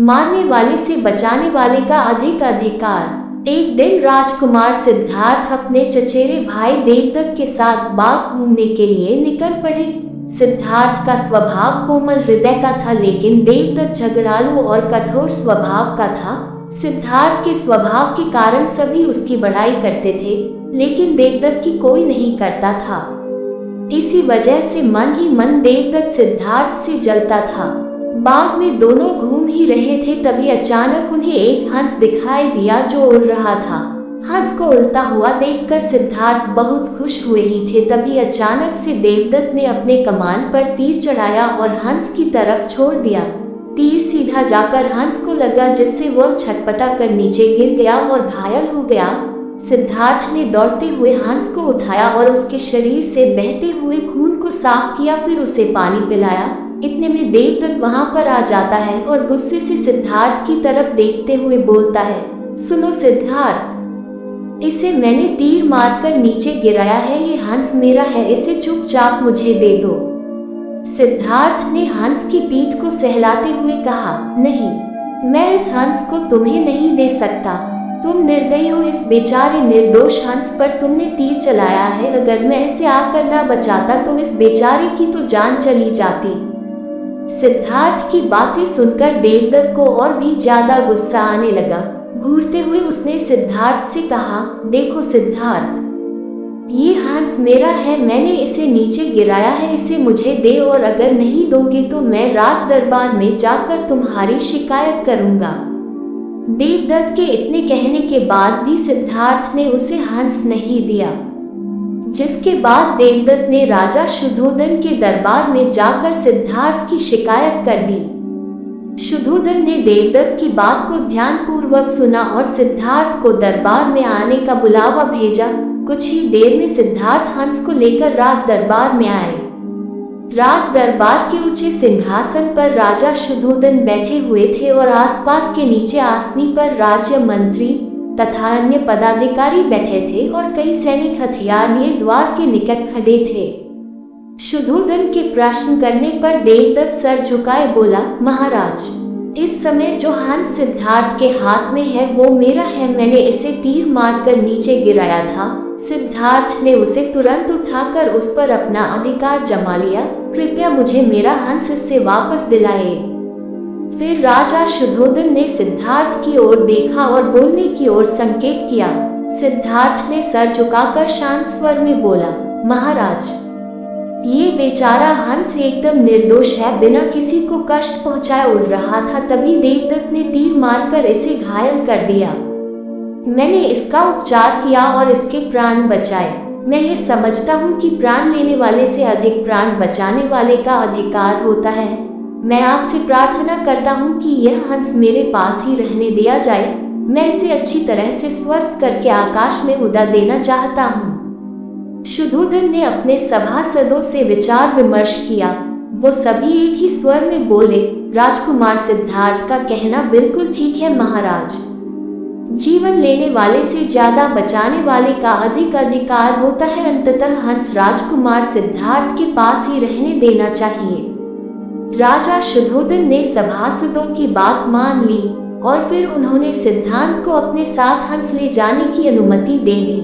मारने वाले से बचाने वाले का अधिक अधिकार। एक दिन राजकुमार सिद्धार्थ अपने चचेरे भाई देवदत्त के साथ बाग घूमने के लिए निकल पड़े। सिद्धार्थ का स्वभाव कोमल हृदय का था, लेकिन देवदत्त झगड़ालू और कठोर स्वभाव का था। सिद्धार्थ के स्वभाव के कारण सभी उसकी बड़ाई करते थे, लेकिन देवदत्त की कोई नहीं करता था। इसी वजह से मन ही मन देवदत्त सिद्धार्थ से जलता था। बाग में दोनों घूम ही रहे थे, तभी अचानक उन्हें एक हंस दिखाई दिया जो उड़ रहा था। हंस को उड़ता हुआ देखकर सिद्धार्थ बहुत खुश हुए ही थे, तभी अचानक से देवदत्त ने अपने कमान पर तीर चढ़ाया और हंस की तरफ छोड़ दिया। तीर सीधा जाकर हंस को लगा, जिससे वह छटपटा कर नीचे गिर गया और घायल हो गया। सिद्धार्थ ने दौड़ते हुए हंस को उठाया और उसके शरीर से बहते हुए खून को साफ किया, फिर उसे पानी पिलाया। इतने में देवदत्त वहां पर आ जाता है और गुस्से से सिद्धार्थ की तरफ देखते हुए बोलता है, सुनो सिद्धार्थ, इसे मैंने तीर मारकर नीचे गिराया है, ये हंस मेरा है, इसे चुपचाप मुझे दे दो। सिद्धार्थ ने हंस की पीठ को सहलाते हुए कहा, नहीं, मैं इस हंस को तुम्हें नहीं दे सकता। तुम निर्दयी हो, इस बेचारे निर्दोष हंस पर तुमने तीर चलाया है। अगर मैं इसे आकर ना बचाता तो इस बेचारे की तो जान चली जाती। सिद्धार्थ की बातें सुनकर देवदत्त को और भी ज्यादा गुस्सा आने लगा। घूरते हुए उसने सिद्धार्थ से कहा, देखो सिद्धार्थ, ये हंस मेरा है, मैंने इसे नीचे गिराया है, इसे मुझे दे, और अगर नहीं दोगे तो मैं राज दरबार में जाकर तुम्हारी शिकायत करूंगा। देवदत्त के इतने कहने के बाद भी सिद्धार्थ ने उसे हंस नहीं दिया, जिसके बाद देवदत्त ने राजा शुद्धोधन के दरबार में जाकर सिद्धार्थ की शिकायत कर दी। शुद्धोधन ने देवदत्त की बात को ध्यानपूर्वक सुना और सिद्धार्थ को दरबार में आने का बुलावा भेजा। कुछ ही देर में सिद्धार्थ हंस को लेकर राज दरबार में आए। राज दरबार के ऊंचे सिंहासन पर राजा शुद्धोधन बैठे हुए थे और आसपास के नीचे आसनी पर राज्य मंत्री तथा अन्य पदाधिकारी बैठे थे और कई सैनिक हथियार लिए द्वार के निकट खड़े थे। शुद्धोधन के प्रश्न करने पर देवदत्त सर झुकाए बोला, महाराज, इस समय जो हंस सिद्धार्थ के हाथ में है वो मेरा है, मैंने इसे तीर मारकर नीचे गिराया था। सिद्धार्थ ने उसे तुरंत उठाकर उस पर अपना अधिकार जमा लिया। कृपया मुझे मेरा हंस इससे वापस दिलाए। फिर राजा शुद्धोधन ने सिद्धार्थ की ओर देखा और बोलने की ओर संकेत किया। सिद्धार्थ ने सर झुकाकर शांत स्वर में बोला, महाराज, ये बेचारा हंस एकदम निर्दोष है, बिना किसी को कष्ट पहुंचाए उड़ रहा था, तभी देवदत्त ने तीर मारकर इसे घायल कर दिया। मैंने इसका उपचार किया और इसके प्राण बचाए। मैं ये समझता हूँ कि प्राण लेने वाले से अधिक प्राण बचाने वाले का अधिकार होता है। मैं आपसे प्रार्थना करता हूँ कि यह हंस मेरे पास ही रहने दिया जाए। मैं इसे अच्छी तरह से स्वस्थ करके आकाश में उड़ा देना चाहता हूँ। शुद्धोधन ने अपने सभासदों से विचार विमर्श किया। वो सभी एक ही स्वर में बोले, राजकुमार सिद्धार्थ का कहना बिल्कुल ठीक है महाराज। जीवन लेने वाले से ज्यादा बचाने वाले का अधिक अधिकार होता है। अंततः हंस राजकुमार सिद्धार्थ के पास ही रहने देना चाहिए। राजा शुद्धोधन ने सभासदों की बात मान ली और फिर उन्होंने सिद्धार्थ को अपने साथ हंस ले जाने की अनुमति दे दी।